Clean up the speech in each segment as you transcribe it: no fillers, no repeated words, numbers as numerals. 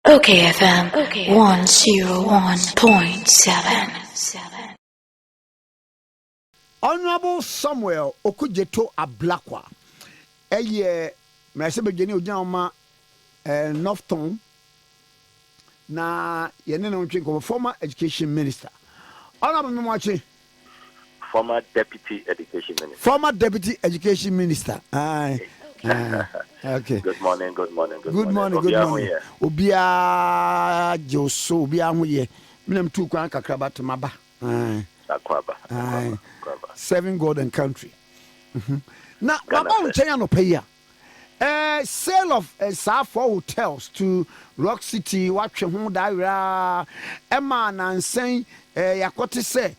OKFM 101.7. Honorable Samuel Okudzeto Ablakwa. Mese begini ojama Northton na yene no ntwe former education minister. Honorable Mwachi. Former deputy education minister. Former deputy education minister. Okay. Good morning. Good morning. Obia Joso obia hoye. Minem tu kwan kakraba temaba. Akwaba. 7 God and country. Now, Mama Uchenya no pay ya. Sale of four hotels to Rock City, watch home daira. Emma Nansen, Yakote say,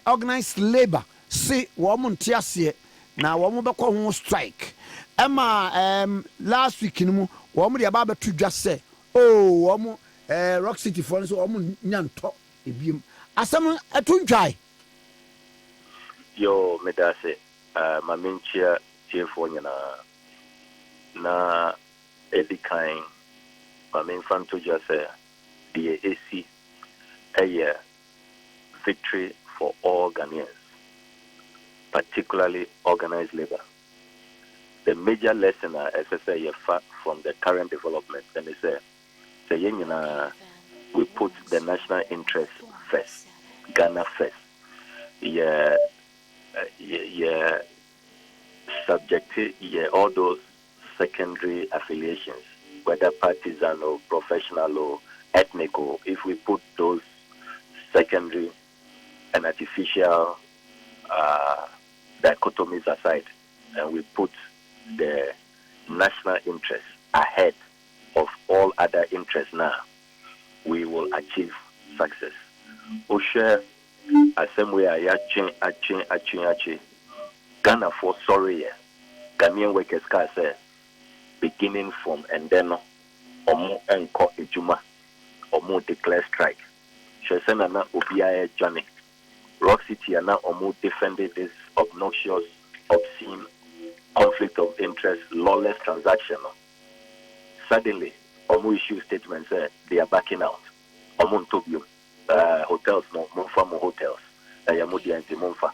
organized labor. See, woman tiasie. Now, woman back on strike. Emma, last week, woman the ababa to just say, oh, woman, Rock City for us, woman, nyan talk. Asam a tunjai. Yo, medase, maminchia, Tiafonia. Na edikain mamin fanto just the AC a victory for all Ghanaians, particularly organized labor. The major lesson as I say from the current development, and they say we put the national interest first, Ghana first. Subject all those secondary affiliations, whether partisan or professional or ethnic, or if we put those secondary and artificial dichotomies aside, and we put the national interest ahead of all other interests now, we will achieve success. Oshe, assembly achi Ghana for sorry, Ghanaian workers can say, beginning from Endeno, Omo Enko Ejuma, Omo declare strike. Shesena na Obia Johnny. Rock City and now Omo defended this obnoxious, obscene conflict of interest, lawless transaction. Suddenly, Omo issue statement said they are backing out. Omo Ntobium, hotels, no, Monfa mo hotels, Yamudi and Monfa.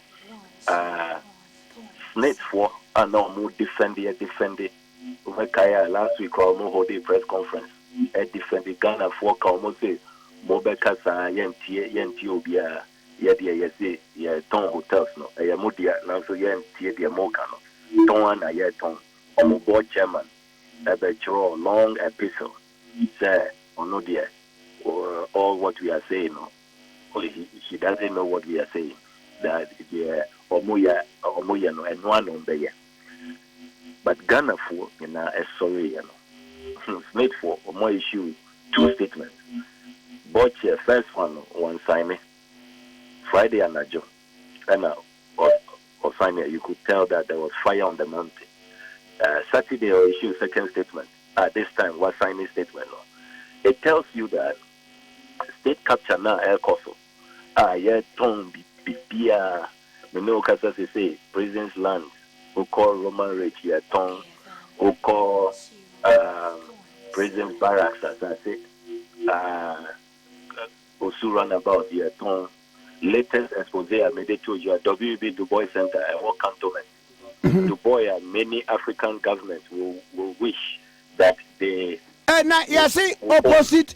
Snakes for and now more defended. Last week, almost hold a press conference. Defended Ghana for almost say Mobekasa Yenti Obia Ton hotels no Yamudia now so Yenti the Mokano Ton Ayaton board chairman draw long epistle say no dear all what we are saying no he doesn't know what we are saying that Omoya no and one on the year. But Ghana for sorry, Smith for more issue 2 statements. But first one signing Friday and a job. And or signing you could tell that there was fire on the mountain. Saturday or issue second statement. At this time was signing statement. It tells you that state capture now air coso. Ton bibia no Kasa say prison's land. Who call Roman Rich here, Tom, who call prison barracks, as I said, also run about here, Tom. Latest expose I made it to you at WB Du Bois Center and Work Cantonment. Du Bois and many African governments will wish that they. You see, opposite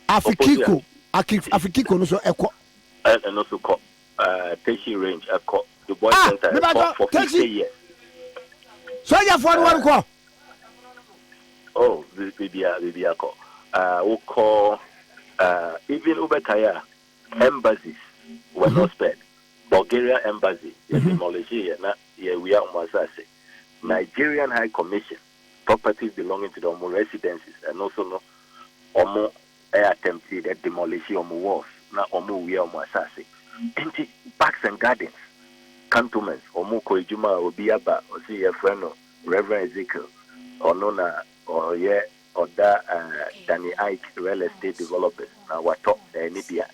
Afrikiko, no so echo. And also call Teshi Range, the boy center for 50 years. So you have one call. Oh, we call even Ubekaya embassies were not spared. Bulgaria embassy demolished here. We are Masase. Nigerian High Commission, properties belonging to the Omo residences, and also no Omo attempted at demolition Omo walls. Now Omo we are Masase. Empty parks and gardens. Cantonments, Omoko Ijuma, Obiaba, or see a friend, Reverend Ezekiel, or Nona, or Danny Ike real estate developers. Now, what talk the Nibia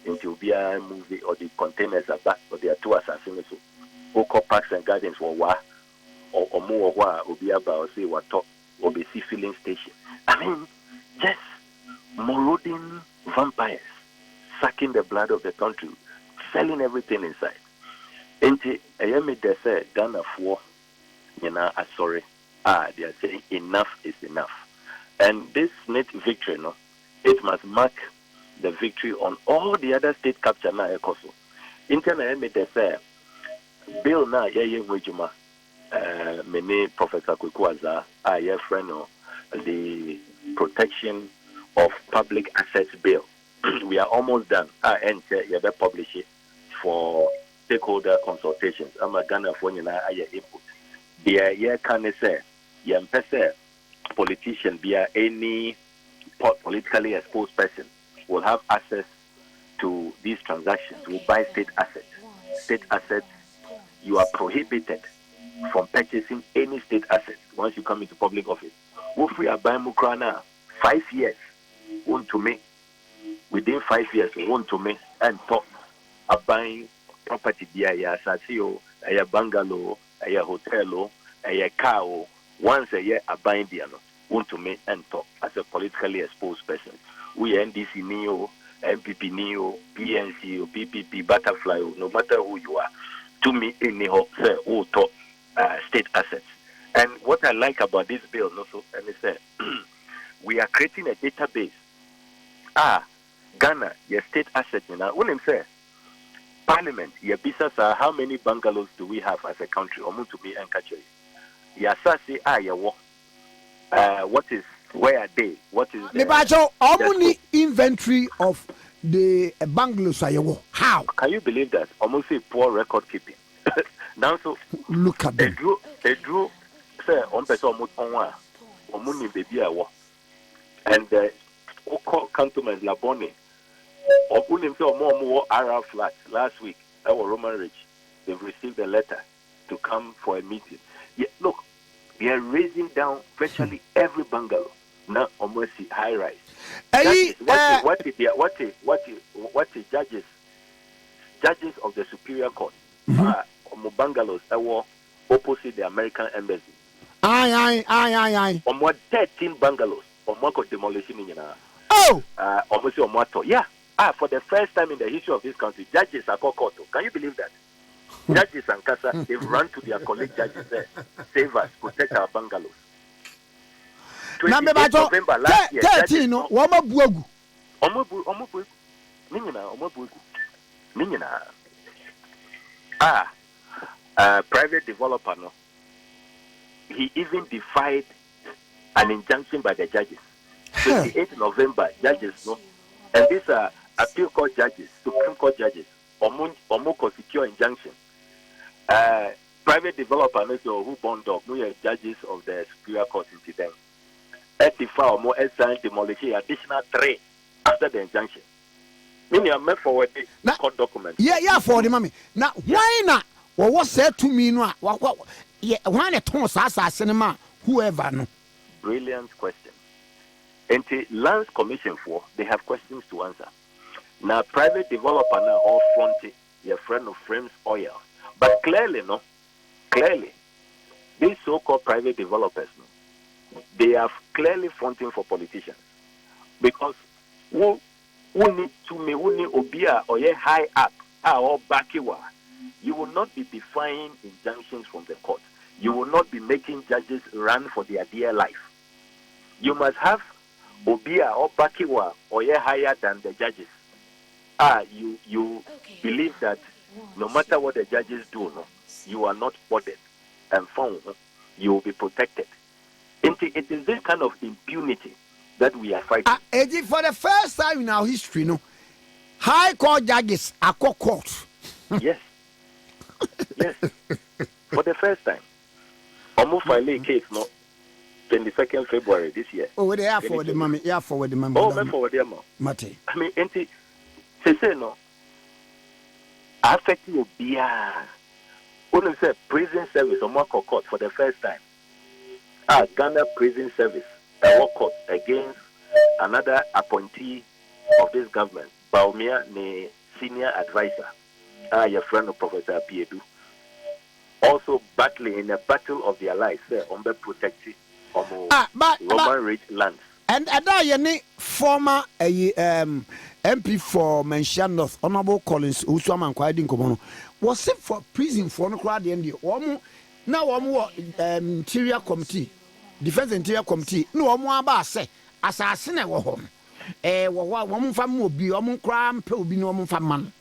into Bia movie or the containers are back, or they are 2 assassins. Oko parks and gardens were wa, or more wa, Obiaba, or see what talk, Obesi filling station. I mean, just marauding vampires, sucking the blood of the country, selling everything inside. Enti ayemi de say Ghana for sorry. They are saying enough is enough. And this net victory, no, it must mark the victory on all the other state capture na ekoso. Interna ayemi de say bill na yeye wejuma many Professor Kwekwaza your friend the protection of public assets bill. We are almost done. And you publish it for stakeholder consultations. I'm a Ghana for input. The can say politician be any politically exposed person will have access to these transactions, will buy state assets. State assets, you are prohibited from purchasing any state assets once you come into public office. If we are buying Mukrana, 5 years, want to make within 5 years, want to make and talk about buying property, a sasio, a bungalow, a hotel, a car, once a year, a buying the want to make and talk as a politically exposed person. We NDC NEO, MPP NEO, PNC, PPP, Butterfly, no matter who you are, to me, anyhow, say, who talk state assets. And what I like about this bill, also, and it's we are creating a database. Ghana, your state assets, when I'm saying Parliament, your business, how many bungalows do we have as a country? Or to be and catch you. Yes, what is, where are they? What is the how many inventory of the bungalows are you? How? Can you believe that? Almost say poor record keeping. Now, so look at them. They drew, say, on person on money baby and the cantonment Labone or unim say more Arab flats last week. Our Roman Ridge, they've received a letter to come for a meeting. Yeah, look, they are raising down virtually every bungalow now almost high rise. What is judges of the Superior Court bungalows that were opposite the American embassy. Aye. Almost 13 bungalows. Almost demolition in almost yeah. For the first time in the history of this country, judges are called court. Can you believe that? Judges and Casa, they've run to their colleague judges there. Save us, protect our bungalows. 28 November last year. 13, no, Wama Buogu. Minina. Private developer, no. He even defied an injunction by the judges. 28 November, judges, no. And these are appeal court judges, Supreme Court judges, Omoko secure injunction. Private developer, no, who bond up, no, judges of the Superior Court in them. 85 or more assigned demolition, additional 3 after the injunction. Meaning, I'm meant for the court document. Yeah, for the mommy. Now, why not? Well, what said to me, no, why a toss as cinema, whoever, no? Brilliant question. And the Lands Commission they have questions to answer. Now, private developer now all fronted your friend of Frames Oil. But clearly, these so-called private developers, no, they are clearly fronting for politicians. Because who need to me, who need Obia or high up, or Bakiwa, you will not be defying injunctions from the court. You will not be making judges run for their dear life. You must have Obia or Bakiwa or higher than the judges. You believe that no matter what the judges do, no, you are not bothered and found, you will be protected. It is this kind of impunity that we are fighting. For the first time in our history, no, high court judges are court. Yes. For the first time. Almost filing a case, no, 22nd February this year. Oh, they are for the mommy. Yeah, for the mommy. Oh, man, for the mommy. Mate. I mean, say no. Affecting your beer. When say prison service or more court for the first time. Ghana prison service, court against another appointee of this government, Baumia, the senior advisor, your friend of Professor Piedu. Also battling in a battle of their lives, on the protected But Roman rich lands. And that former MP for Menchia North, Honorable Collins, Usama and Quiding Komono, was sent for prison for no crowd in the now Interior Committee, Defense Interior Committee, no more about say, assassin at home. Woman from Mobi, Omun Cram, Pelby, no one from man.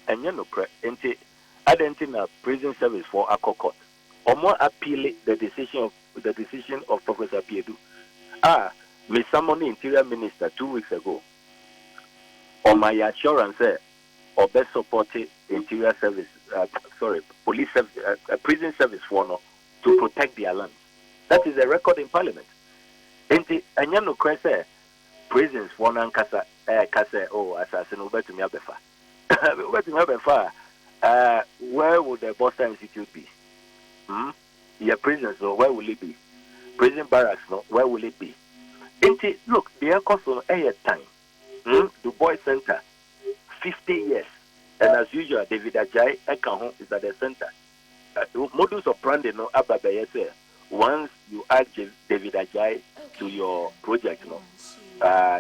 And you know, I don't think a prison service for a court. Or more appeal the decision of Professor Piedu. We summoned the Interior Minister 2 weeks ago. On my assurance, or best supported Interior Service, police service, prison service for no to protect their land. That is a record in Parliament. And you know, prisons for non kasa assassin over to me abefa. Over to me abefa. Where would the Boston Institute be? Your prisons, so where will it be? Prison barracks, no, where will it be? Look, the cost on air time. Du Bois Center, 50 years. And as usual, David Ajay Ekaho is at the center. Modus operandi, no, once you add David Ajay to your project, no,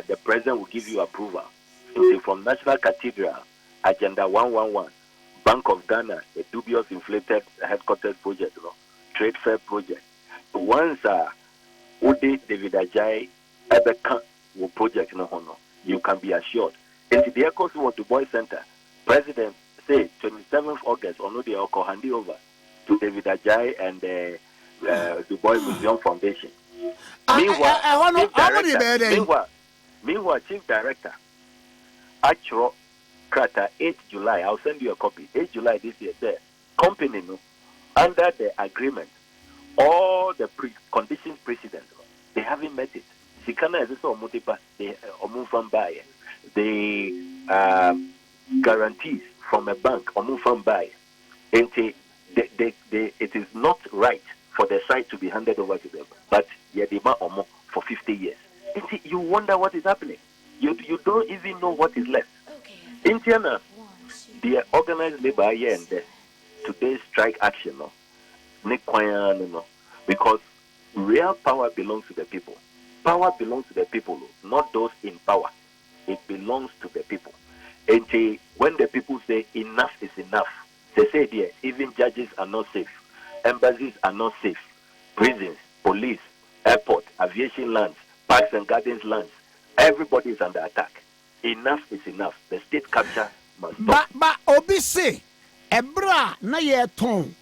the president will give you approval. From National Cathedral, Agenda 111, Bank of Ghana, a dubious inflated headquarters project, no, trade fair project. Once Ode David Ajay will project no, you can be assured. And the Echoes of Du Bois Center, President say 27th August, or no, they are handing over to David Ajay and the Du Bois Museum Foundation. Meanwhile, Chief Director, Achro Krata, 8th July, I'll send you a copy. 8th July this year, the company, no, under the agreement, all the conditions precedent, they haven't met it. Sikana is also Motiba, they Omufam buy. The guarantees from a bank, Omufam buy. And it is not right for the site to be handed over to them. But yeah, they demand Omo for 50 years. And you wonder what is happening. You don't even know what is left. In China, the organized labor here and there, today's strike action, no, because real power belongs to the people. Power belongs to the people, not those in power. It belongs to the people. And when the people say enough is enough, they say there, even judges are not safe, embassies are not safe, prisons, police, airport, aviation lands, parks and gardens lands, everybody is under attack. Enough is enough. The state capture must stop. But obisi ebra na ye ton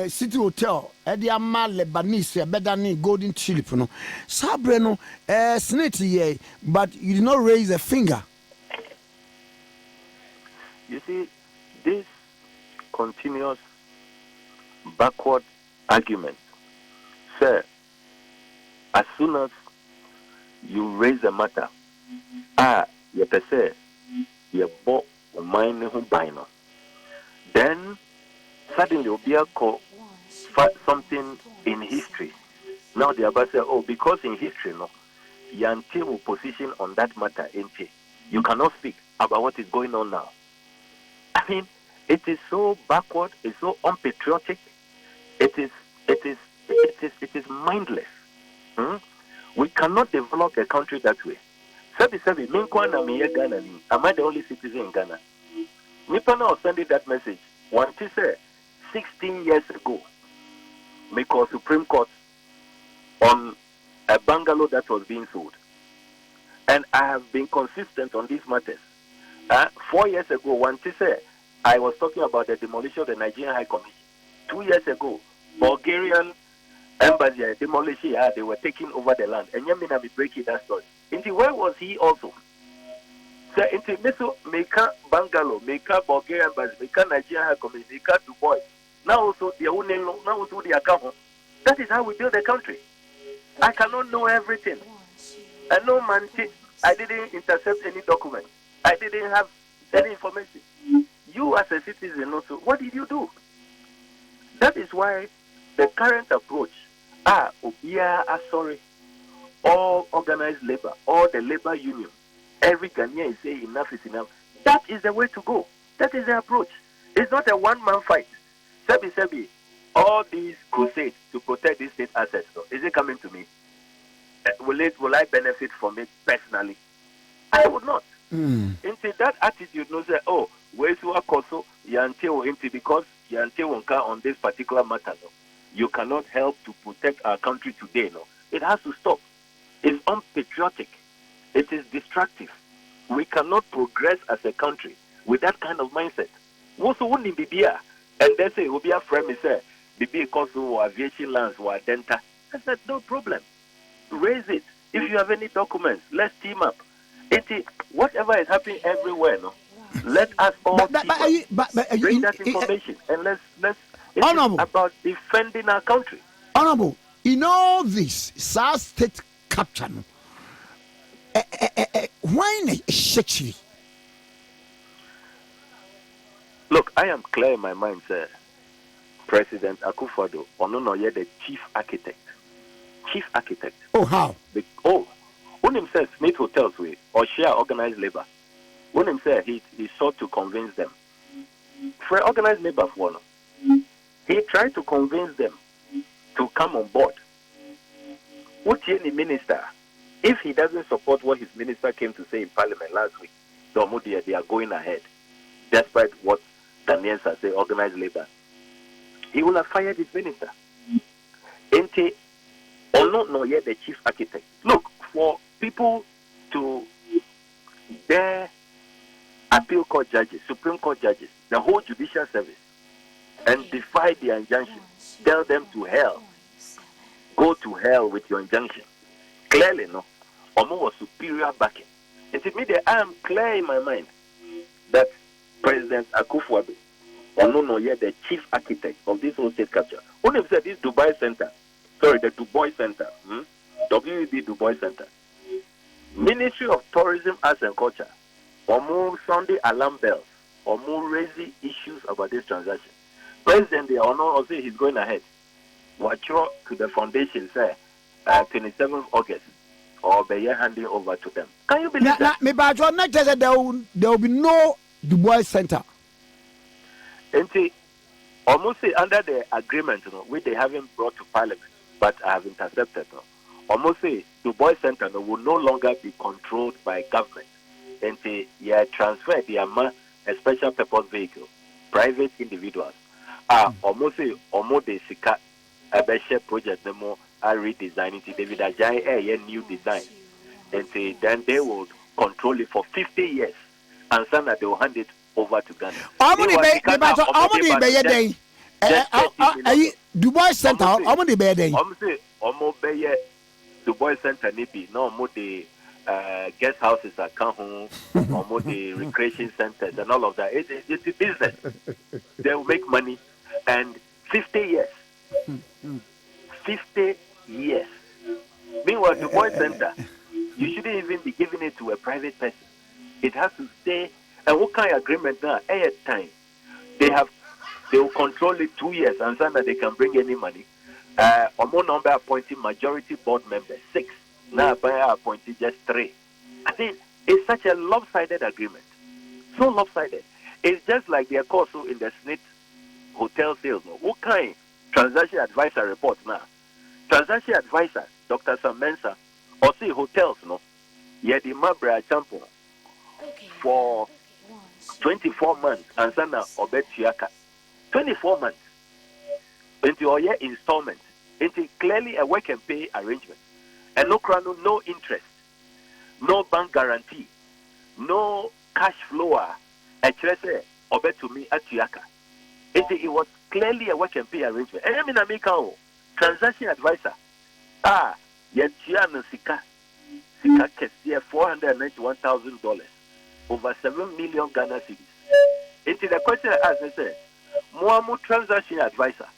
City Hotel Ediama Lebanese Bedani Golden Tulip no Sabre no snitty ye, but you did not raise a finger. You see, this continuous backward argument, sir, as soon as you raise a matter, you say you bought a mine who buy no, then suddenly you'll be something in history. Now they are about to say, oh, because in history, no, Yanti will position on that matter, you cannot speak about what is going on now. I mean, it is so backward, it's so unpatriotic, it is mindless. We cannot develop a country that way. Am I the only citizen in Ghana? Nipana was sending that message. One say 16 years ago, because Supreme Court on a bungalow that was being sold. And I have been consistent on these matters. 4 years ago, one say I was talking about the demolition of the Nigerian High Commission. 2 years ago, Bulgarian embassy demolition, they were taking over the land. And Yamina be breaking that story. Where was he also? So into Miso Meka Bungalow, Meka Bulgarian embassy, Meka Nigerian High Commission, Meka Dubai. Now also the own now also the account. That is how we build the country. I cannot know everything. I know man, I didn't intercept any document. I didn't have any information. You as a citizen also, what did you do? That is why the current approach, sorry, all organized labor, all the labor union, every Ghanaian is saying enough is enough. That is the way to go. That is the approach. It's not a one-man fight. Sebi, all these crusades to protect these state assets, though, is it coming to me? Will I benefit from it personally? I would not. Into that attitude, no say, oh, where's your koso? Yante empty because Yante wonka on this particular matter. No, you cannot help to protect our country today. No, it has to stop. It's unpatriotic. It is destructive. We cannot progress as a country with that kind of mindset. Also, wouldn't be here, and they say, "Will be a friend." Me say, "Be because of aviation lands or denta." I said, "No problem. Raise it. If you have any documents, let's team up. Whatever is happening everywhere, no, let us all team up. Bring that information and let's. It's about defending our country." Honorable, in all this South State capture, why shitty? Look, I am clear in my mind, sir. President Akufo-Addo, Ononoye, the chief architect. Chief architect. Oh, how? When himself Smith Hotels with or share organized labor. When himself he sought to convince them. For organized labor for he tried to convince them to come on board. What any minister, if he doesn't support what his minister came to say in Parliament last week, they are going ahead, despite what Ghanaians say, organized labor, he will have fired his minister. Ente, or not yet the chief architect. Look, for people to dare appeal court judges, Supreme Court judges, the whole judicial service, and defy their injunction, tell them to hell. Go to hell with your injunction. Clearly, no. Omo was superior backing. And to me, I am clear in my mind that President Akufo-Addo, the chief architect of this whole state capture, when he said this Dubai Center, the Dubai Center, WEB Dubai Center, Ministry of Tourism, Arts and Culture, Omo Sunday alarm bells, Omo raising issues about this transaction. President, they are not say he's going ahead. Watch to the foundation, say, 27th August, or be handing over to them. Can you believe that? Not just that there will be no Dubai Center. And see, almost say under the agreement, which they haven't brought to Parliament, but I have intercepted, almost say Dubai Center will no longer be controlled by government. And say, transfer the amount a special purpose vehicle, private individuals. Almost say, almost the Sika. A project demo are redesigning to David Ajay a new design. And say then they will control it for 50 years and then they will hand it over to Ghana. Dubai Center, Dubai Center maybe no more the guest houses at Kahun, or more the recreation centers and all of that. It's a business. They will make money and 50 years. 50 years. Meanwhile, the Dubai Center, you shouldn't even be giving it to a private person. It has to stay. And what kind of agreement now? At time, they will control it 2 years and then they can bring any money. Omo number appointing majority board members 6. Now by appointing just 3. I think it's such a lopsided agreement. So lopsided. It's just like the also in the Smith hotel sales. What kind? Transaction advisor report now. Transaction advisor, Dr. Sam Mensah, or see hotels, the Mabra Champo for 24 months, and Sana Obet Chiaka. 24 months into your year installment, into clearly a work and pay arrangement, and no interest, no bank guarantee, no cash flow. A treasure Obet to me at Chiaka. It was clearly a work and pay arrangement. And I mean, American transaction advisor. Yetiano Sika Kessia $491,000, over 7 million Ghana cedis. Into the question I asked, I said, Moamu transaction advisor.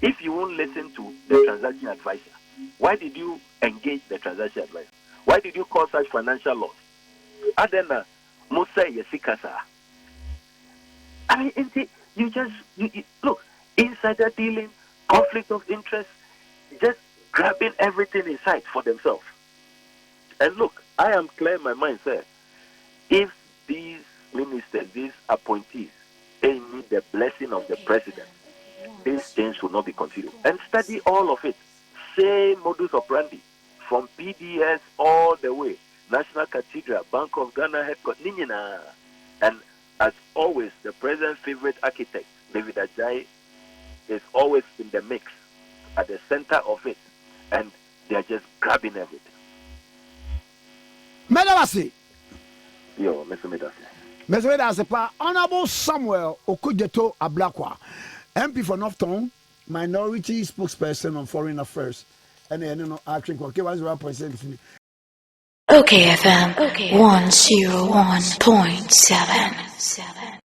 If you won't listen to the transaction advisor, why did you engage the transaction advisor? Why did you cause such financial loss? Adena Musa Yesikasa. I mean, you look, insider dealing, conflict of interest, just grabbing everything in sight for themselves. And look, I am clear in my mind, sir. If these ministers, these appointees, they need the blessing of the president, these things will not be continued. And study all of it. Same modus operandi from PDS all the way. National Cathedral, Bank of Ghana headquarters, Ninyina. And as always, the president's favorite architect, David Ajayi, is always in the mix, at the center of it. And they are just grabbing everything. Medawasi. Yo, Mr. Medawasi. Mr. Medawasi, Honorable Samuel Okudzeto Ablakwa, MP for Northtown, minority spokesperson on foreign affairs. And then, actually, okay, 1.7. OKFM 101.7.